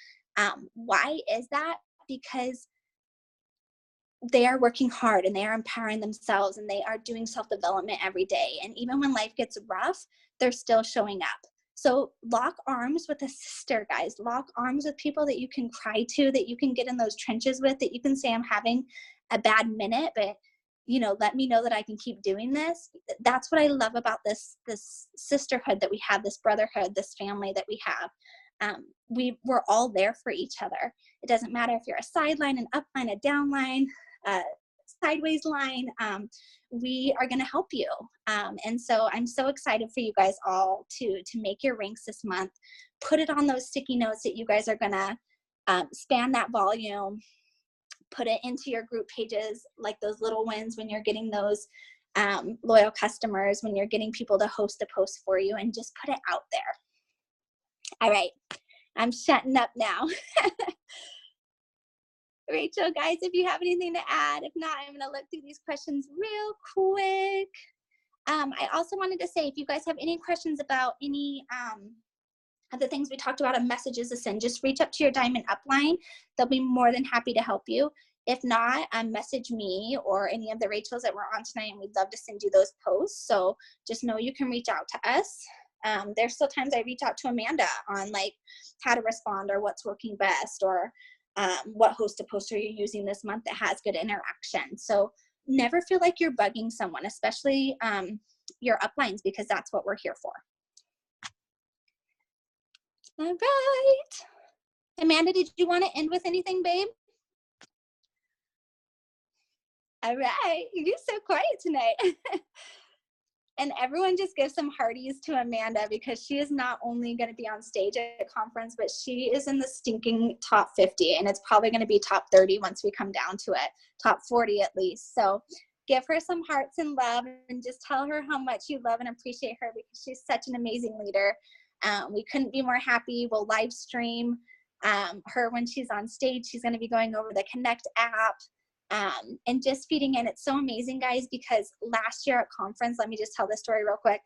Why is that? Because they are working hard, and they are empowering themselves, and they are doing self-development every day. And even when life gets rough, they're still showing up. So lock arms with a sister, guys. Lock arms with people that you can cry to, that you can get in those trenches with, that you can say, I'm having a bad minute, but, you know, let me know that I can keep doing this. That's what I love about this sisterhood that we have, this brotherhood, this family that we have. We're all there for each other. It doesn't matter if you're a sideline, an upline, a downline, a sideways line. We are going to help you. And so I'm so excited for you guys all to make your ranks this month. Put it on those sticky notes that you guys are going to span that volume. Put it into your group pages, like those little wins when you're getting those loyal customers, when you're getting people to host a post for you, and just put it out there. All right, I'm shutting up now. Rachel, guys, if you have anything to add. If not, I'm going to look through these questions real quick. I also wanted to say, if you guys have any questions about any of the things we talked about of messages to send, just reach up to your Diamond upline. They'll be more than happy to help you. If not, message me or any of the Rachels that were on tonight, and we'd love to send you those posts. So just know you can reach out to us. There's still times I reach out to Amanda on, like, how to respond or what's working best, or what host to post are you using this month that has good interaction. So never feel like you're bugging someone, especially your uplines, because that's what we're here for. All right. Amanda, did you want to end with anything, babe? All right. You're so quiet tonight. And everyone just give some hearties to Amanda, because she is not only going to be on stage at a conference, but she is in the stinking top 50, and it's probably going to be top 30 once we come down to it, top 40 at least. So give her some hearts and love, and just tell her how much you love and appreciate her, because she's such an amazing leader. We couldn't be more happy. We'll live stream her when she's on stage. She's going to be going over the Connect app. And just feeding in. It's so amazing, guys, because last year at conference, let me just tell this story real quick.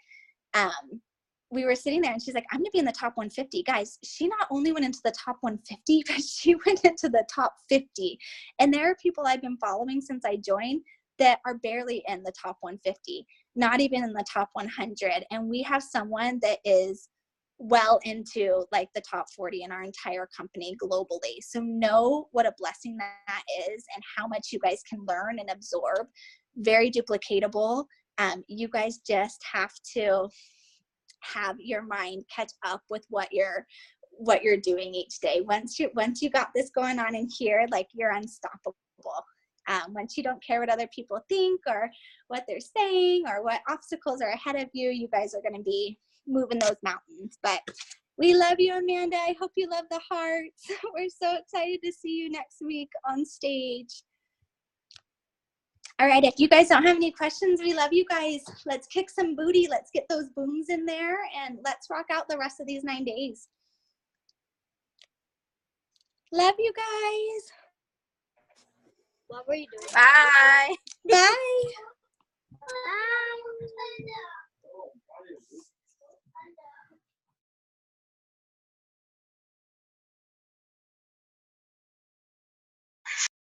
we were sitting there and she's like, I'm gonna be in the top 150. Guys, she not only went into the top 150, but she went into the top 50. And there are people I've been following since I joined that are barely in the top 150, not even in the top 100. And we have someone that is well into like the top 40 in our entire company globally. So know what a blessing that is and how much you guys can learn and absorb. Very duplicatable. You guys just have to have your mind catch up with what you're doing each day. Once you got this going on in here, like, you're unstoppable. Once you don't care what other people think or what they're saying or what obstacles are ahead of you, you guys are going to be moving those mountains. But we love you, Amanda. I hope you love the hearts. We're so excited to see you next week on stage. All right, if you guys don't have any questions, we love you guys. Let's kick some booty. Let's get those booms in there, and let's rock out the rest of these 9 days. Love you guys. What were you doing? Bye. Bye. Bye.